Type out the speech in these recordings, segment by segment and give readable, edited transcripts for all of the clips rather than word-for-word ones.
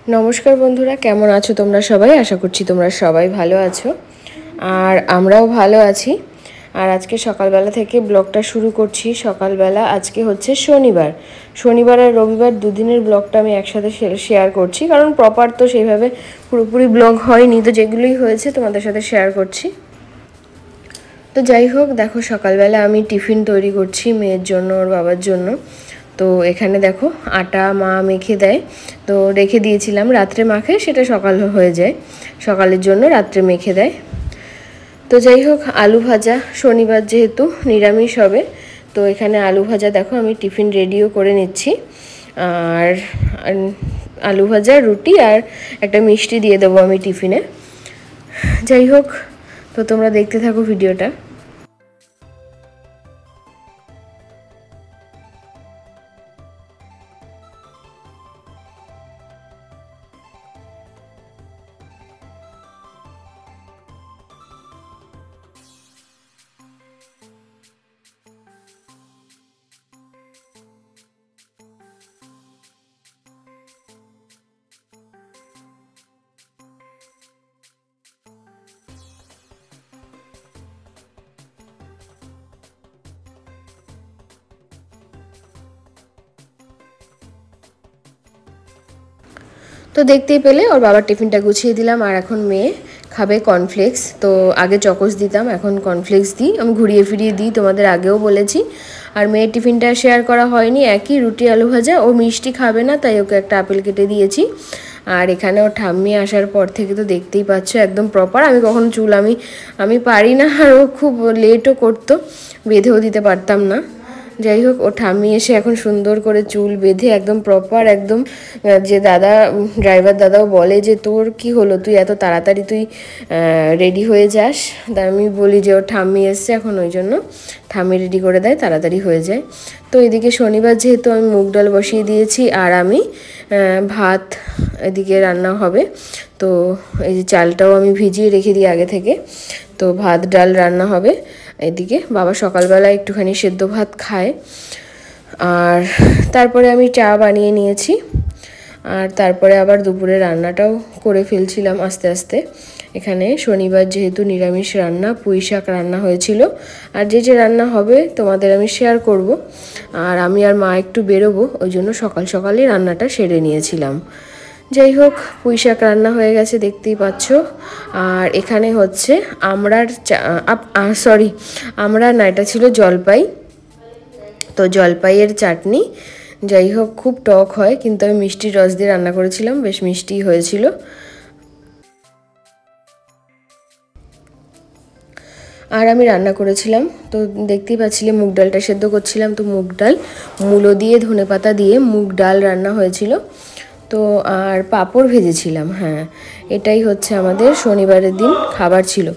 नमस्कार बंधुरा केमन आछो तोमरा सबाई आशा करछि तोमरा सबाई भालो आछो और आमराओ भालो आछि। और आज के सकाल बेला थेके ब्लगटा शुरू करछि। सकाल बेला आज के होच्छे शनिवार और रविवार दुदिनेर ब्लगटा आमि एकसाथे शेयर करछि कारण प्रपार तो सेइभाবে पुरोपुरि ब्लग हयनि, तो जेगुलोई हयेछे तोमादेर साथे शेयर करछि। तो যাই হোক देखो सकाल बेला आमि टिफिन तैरि करछि मेयेर जोन्नो और बाबार जोन्नो। तो एखाने देखो आटा मा मेखे देय, तो रेखे दिएछिलाम रात्रे माखे सेटा सकाल हये जाय, सकालेर जोन्नो रात्रे मेखे देय। तो যাই হোক आलू भाजा शनिवार जेहेतु निरामिष हबे, तो एखाने आलू भाजा देखो आमि टिफिन रेडिओ करे निচ্ছি। और आलू भाजा रुटी और एक मिष्टि दिए देबो आमि टिफिने। যাই হোক तो তোমরা देखते থাকো ভিডিওটা। तो देखते ही पेले और बाबार टिफिनटा गुछिए दिलाम और एखन मेये खाबे कर्नफ्लेक्स। तो आगे चकोस दिताम एखन कर्नफ्लेक्स दी, आमि घुरिए फिरिए दी, तोमादेर आगेओ बोलेछि। और मेयेर टिफिनटा शेयर करा हयनि, एकई रुटी आलू भाजा, ओ मिष्टि खाबे ना ताई ओके एकटा आपेल केटे दिएछि। और एखाने ओर ठाम्मी आसार पर थेके तो देखतेई पाচ্ছ एकदम प्रपार। आमि कखनो चुल आमि पारि ना, और ओ खूब लेटও करतो, बेঁধেও दिते पारताम ना। যাই হোক ও ঠাম্মি এসে এখন সুন্দর করে চুল বেঁধে একদম প্রপার একদম, যে দাদা ড্রাইভার দাদাও বলে যে তোর কি হলো, তুই এত তাড়াতাড়ি তুই রেডি হয়ে যাস। তা আমি বলি যে ওর ঠাম্মি এসছে এখন, ওই জন্য ঠাম্মি রেডি করে দেয়, তাড়াতাড়ি হয়ে যায়। তো এদিকে শনিবার যেহেতু আমি মুগ ডাল বসিয়ে দিয়েছি আর আমি ভাত এদিকে রান্না হবে। তো এই যে চালটাও আমি ভিজিয়ে রেখে দিই আগে থেকে, তো ভাত ডাল রান্না হবে। এদিকে বাবা সকালবেলা একটুখানি সেদ্ধ ভাত খায়, আর তারপরে আমি চা বানিয়ে নিয়েছি। আর তারপরে আবার দুপুরে রান্নাটাও করে ফেলছিলাম আস্তে আস্তে। এখানে শনিবার যেহেতু নিরামিষ রান্না, পুঁই শাক রান্না হয়েছিল। আর যে যে রান্না হবে তোমাদের আমি শেয়ার করব। আর আমি আর মা একটু বেরোবো, ওই জন্য সকাল সকালই রান্নাটা সেরে নিয়েছিলাম। যাই হোক পুঁই শাক রান্না হয়ে গেছে দেখতেই পাচ্ছ। আর এখানে হচ্ছে আমরা না, এটা ছিল জলপাই, তো জলপাইয়ের চাটনি। যাই হোক খুব টক হয়, কিন্তু আমি মিষ্টির রস দিয়ে রান্না করেছিলাম, বেশ মিষ্টি হয়েছিল। আর আমি রান্না করেছিলাম, তো দেখতেই পাচ্ছিলে মুগ ডালটা সেদ্ধ করছিলাম। তো মুগ ডাল মূলো দিয়ে ধনেপাতা দিয়ে মুগ ডাল রান্না হয়েছিল। তো আর পাঁপড় ভেজেছিলাম। হ্যাঁ, এটাই হচ্ছে আমাদের শনিবারের দিন খাবার ছিল।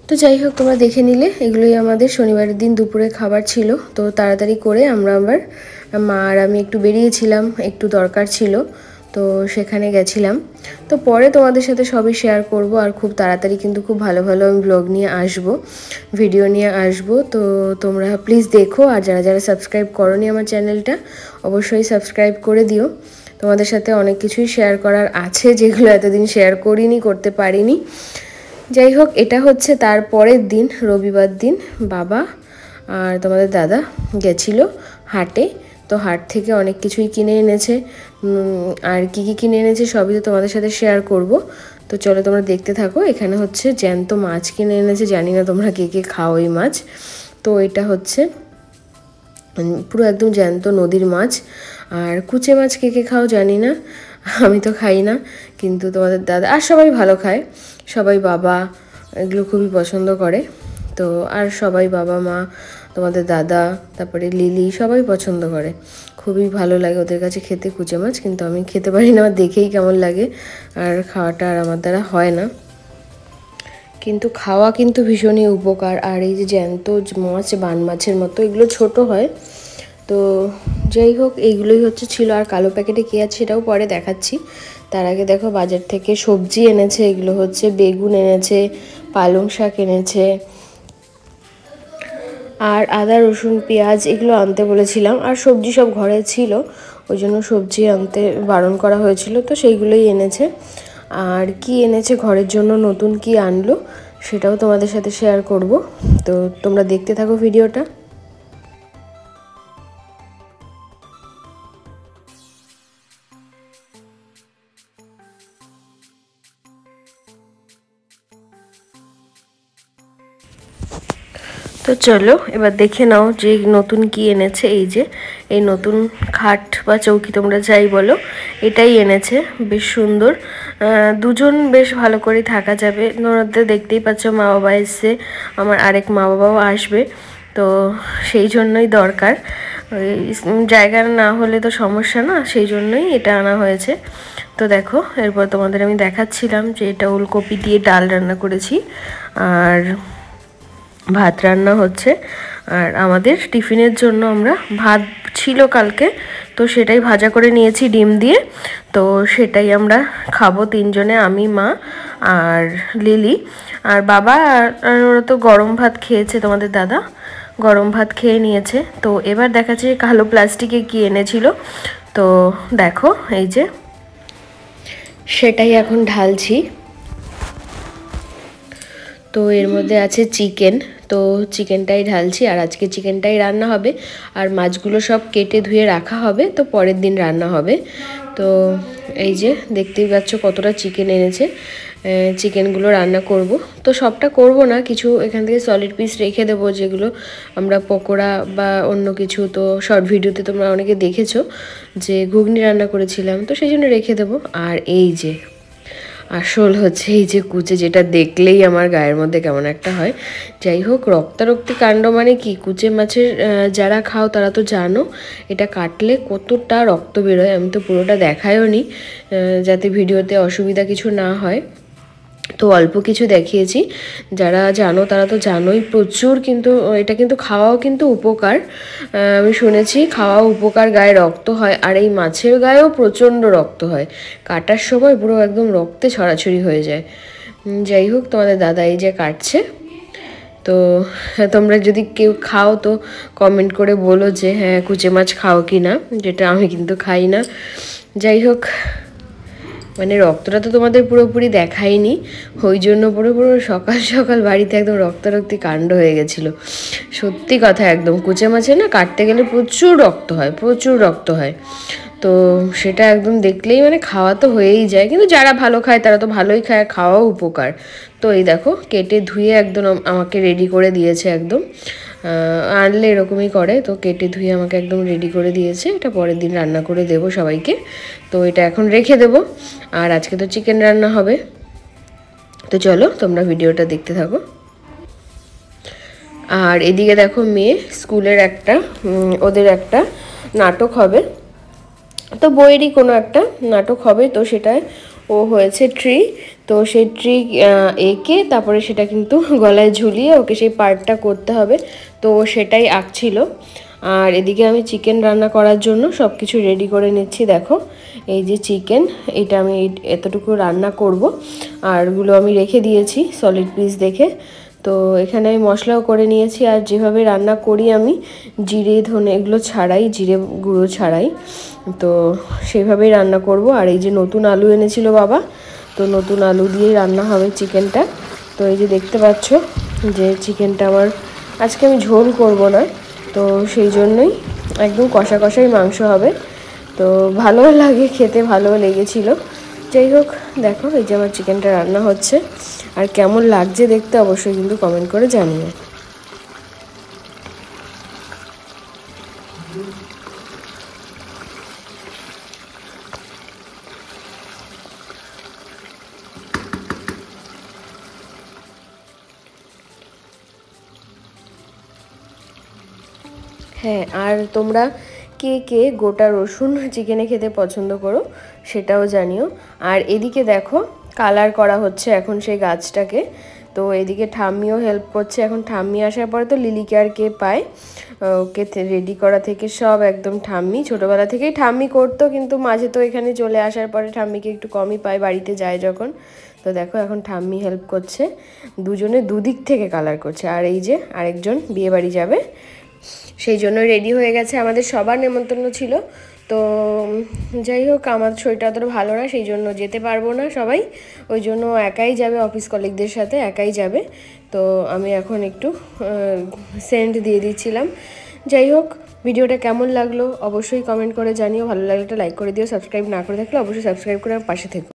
তো যাই হোক তোমরা দেখে নিলে, এগুলোই আমাদের শনিবারের দিন দুপুরে খাবার ছিল। তো তাড়াতাড়ি করে আমরা আবার মা আর আমি একটু বেরিয়েছিলাম, একটু দরকার ছিল, তো সেখানে গেছিলাম। তো পরে তোমাদের সাথে সবই শেয়ার করব। আর খুব তাড়াতাড়ি কিন্তু খুব ভালো ভালো আমি ব্লগ নিয়ে আসব, ভিডিও নিয়ে আসব। তো তোমরা প্লিজ দেখো, আর যারা যারা সাবস্ক্রাইব করোনি আমার চ্যানেলটা অবশ্যই সাবস্ক্রাইব করে দিও। তোমাদের সাথে অনেক কিছুই শেয়ার করার আছে, যেগুলো এতদিন শেয়ার করিনি, করতে পারিনি। যাই হোক এটা হচ্ছে তার পরের দিন, রবিবার দিন বাবা আর তোমাদের দাদা গেছিল হাটে। তো হাট থেকে অনেক কিছুই কিনে এনেছে, আর কি কি কিনে এনেছে সবই তো তোমাদের সাথে শেয়ার করব। তো চলো তোমরা দেখতে থাকো। এখানে হচ্ছে জ্যান্ত মাছ কিনে এনেছে, জানি না তোমরা কে কে খাও এই মাছ। তো এটা হচ্ছে পুরো একদম জ্যান্ত নদীর মাছ। আর কুচে মাছ কে কে খাও জানি না, আমি তো খাই না, কিন্তু তোমাদের দাদা আর সবাই ভালো খায়, সবাই বাবা এগুলো খুবই পছন্দ করে। তো আর সবাই বাবা মা তোমাদের দাদা তারপরে লিলি সবাই পছন্দ করে, খুবই ভালো লাগে ওদের কাছে খেতে কুচে মাছ। কিন্তু আমি খেতে পারি না, আমার দেখেই কেমন লাগে, আর খাওয়াটা আর আমার দ্বারা হয় না। কিন্তু খাওয়া কিন্তু ভীষণই উপকার। আর এই যে জ্যান্ত মাছ বান মাছের মতো, এগুলো ছোট হয়, তো যাই হোক, এইগুলোই ছিল। আর কালো প্যাকেটে কী আছে সেটাও পরে দেখাচ্ছি। তার আগে দেখো বাজার থেকে সবজি এনেছে। এগুলো বেগুন এনেছে, পালং শাক এনেছে, আর আদা রসুন পেঁয়াজ এগুলো আনতে বলেছিলাম। আর সবজি সব ঘরে ছিল, ওই জন্য সবজি আনতে বারণ করা হয়েছিল, তো সেইগুলোই এনেছে। আর কি এনেছে ঘরের জন্য, নতুন কি আনলো সেটাও তোমাদের সাথে শেয়ার করব। তো তোমরা দেখতে থাকো ভিডিওটা। তো চলো এবার দেখে নাও যে নতুন কি এনেছে। এই নতুন খাট বা চৌকি তোমরা যাই বলো, এটাই এনেছে। বেশ সুন্দর, দুজন বেশ ভালো করে থাকা যাবে। ওনাতে দেখতেই পাচ্ছ মা বাবা এসছে, আমার আরেক মা বাবাও আসবে, তো সেই জন্যই দরকার। জায়গা না হলে তো সমস্যা না, সেই জন্যই এটা আনা হয়েছে। তো দেখো এরপর তোমাদের আমি দেখাচ্ছিলাম যে এটা ওলকপি দিয়ে ডাল রান্না করেছি, আর ভাত রান্না হচ্ছে। আর আমাদের টিফিনের জন্য আমরা ভাত ছিল কালকে, তো সেটাই ভাজা করে নিয়েছি ডিম দিয়ে। তো সেটাই আমরা খাবো তিনজনে, আমি, মা আর লিলি। আর বাবা আর ওরা তো গরম ভাত খেয়েছে, তোমাদের দাদা গরম ভাত খেয়ে নিয়েছে। তো এবার দেখাচ্ছে কালো প্লাস্টিকে কি এনেছিল। তো দেখো এই যে সেটাই এখন ঢালছি। তো এর মধ্যে আছে চিকেন, তো চিকেনটাই ঢালছি। আর আজকে চিকেনটাই রান্না হবে, আর মাছগুলো সব কেটে ধুয়ে রাখা হবে, তো পরের দিন রান্না হবে। তো এই যে দেখতেই পাচ্ছ কতটা চিকেন এনেছে। চিকেনগুলো রান্না করব, তো সবটা করব না, কিছু এখান থেকে সলিড পিস রেখে দেবো, যেগুলো আমরা পকোড়া বা অন্য কিছু, তো শর্ট ভিডিওতে তোমরা অনেকে দেখেছো যে ঘুগনি রান্না করেছিলাম, তো সেই জন্য রেখে দেবো। আর এই যে আসল এই যে কুচে, যেটা দেখলেই আমার গায়ের মধ্যে কেমন একটা হয়। যাই হোক, রক্তারক্তি কাণ্ড মানে কি, কুচে মাছের যারা খাও তারা তো জানো এটা কাটলে কতটা রক্ত বেরোয়। আমি তো পুরোটা দেখায়ও নি যাতে ভিডিওতে অসুবিধা কিছু না হয়, তো অল্প কিছু দেখিয়েছি। যারা জানো তারা তো জানোই, প্রচুর কিন্তু এটা কিন্তু খাওয়াও কিন্তু উপকার। আমি শুনেছি খাওয়াও উপকার, গায়ে রক্ত হয়। আর এই মাছের গায়েও প্রচণ্ড রক্ত হয়, কাটার সময় পুরো একদম রক্তে ছড়াছড়ি হয়ে যায়। যাই হোক, তোমাদের দাদা এই যে কাটছে। তো তোমরা যদি কেউ খাও তো কমেন্ট করে বলো যে হ্যাঁ কুচে মাছ খাও কি না, যেটা আমি কিন্তু খাই না। যাই হোক, মানে রক্তটা তো তোমাদের পুরোপুরি দেখায়নি, ওই জন্য পুরো সকাল সকাল বাড়িতে একদম রক্তারক্তি কাণ্ড হয়ে গেছিলো। সত্যি কথা, একদম কুচে মাছে না কাটতে গেলে প্রচুর রক্ত হয়, প্রচুর রক্ত হয়। তো সেটা একদম দেখলেই মানে খাওয়া তো হয়েই যায়, কিন্তু যারা ভালো খায় তারা তো ভালোই খায়, খাওয়াও উপকার। তো এই দেখো কেটে ধুয়ে একদম আমাকে রেডি করে দিয়েছে একদম। আনলে এরকমই করে, তো কেটে ধুয়ে আমাকে একদম রেডি করে দিয়েছে। এটা পরের দিন রান্না করে দেবো সবাইকে, তো এটা এখন রেখে দেবো। আর আজকে তো চিকেন রান্না হবে। তো চলো তোমরা ভিডিওটা দেখতে থাকো। আর এদিকে দেখো মেয়ে স্কুলের ওদের একটা নাটক হবে, তো বইয়েরই কোনো একটা নাটক হবে, তো সেটায় ও হয়েছে ট্রি। তো সেই ট্রি এঁকে তারপরে সেটা কিন্তু গলায় ঝুলিয়ে ওকে সেই পার্টটা করতে হবে, তো সেটাই আঁকছিল। আর এদিকে আমি চিকেন রান্না করার জন্য সব কিছু রেডি করে নিচ্ছি। দেখো এই যে চিকেন, এটা আমি এতটুকু রান্না করব, আরগুলো আমি রেখে দিয়েছি সলিড পিস দেখে। তো এখানে আমি মশলাও করে নিয়েছি, আর যেভাবে রান্না করি আমি জিরে ধনে এগুলো ছাড়াই, জিরে গুঁড়ো ছাড়াই, তো সেইভাবেই রান্না করব। আর এই যে নতুন আলু এনেছিল বাবা, তো নতুন আলু দিয়েই রান্না হবে চিকেনটা। তো এই যে দেখতে পাচ্ছ যে চিকেনটা আমার আজকে আমি ঝোল করব না, তো সেই জন্যই একদম কষা কষাই মাংস হবে। তো ভালোও লাগে খেতে, ভালোও লেগেছিল। যাই হোক, দেখো এই যে আমার চিকেনটা রান্না হচ্ছে, আর কেমন লাগছে দেখতে অবশ্যই কিন্তু কমেন্ট করে জানিও। হ্যাঁ, আর তোমরা কে কে গোটা রসুন চিকেনে খেতে পছন্দ করো সেটাও জানিও। আর এদিকে দেখো কালার করা হচ্ছে এখন সেই গাছটাকে, তো এদিকে ঠাম্মিও হেল্প করছে। এখন ঠাম্মি আসার পরে তো লিলিকে আর কে পায়, ওকে রেডি করা থেকে সব একদম ঠাম্মি। ছোটোবেলা থেকেই ঠাম্মি করতো, কিন্তু মাঝে তো এখানে চলে আসার পরে ঠাম্মিকে একটু কমই পায় বাড়িতে যায় যখন। তো দেখো এখন ঠাম্মি হেল্প করছে, দুজনে দুদিক থেকে কালার করছে। আর এই যে আরেকজন বিয়ে বাড়ি যাবে, সেই জন্য রেডি হয়ে গেছে। আমাদের সবার নেমন্তন্ন ছিল, তো যাই হোক আমার শরীরটা অতটা ভালো না, সেই জন্য যেতে পারবো না সবাই, ওই জন্য একাই যাবে, অফিস কলিগদের সাথে একাই যাবে। তো আমি এখন একটু সেন্ট দিয়ে দিচ্ছিলাম। যাই হোক, ভিডিওটা কেমন লাগলো অবশ্যই কমেন্ট করে জানিও, ভালো লাগলে একটা লাইক করে দিও, সাবস্ক্রাইব না করে থাকলে অবশ্যই সাবস্ক্রাইব করে আমার পাশে থেকো।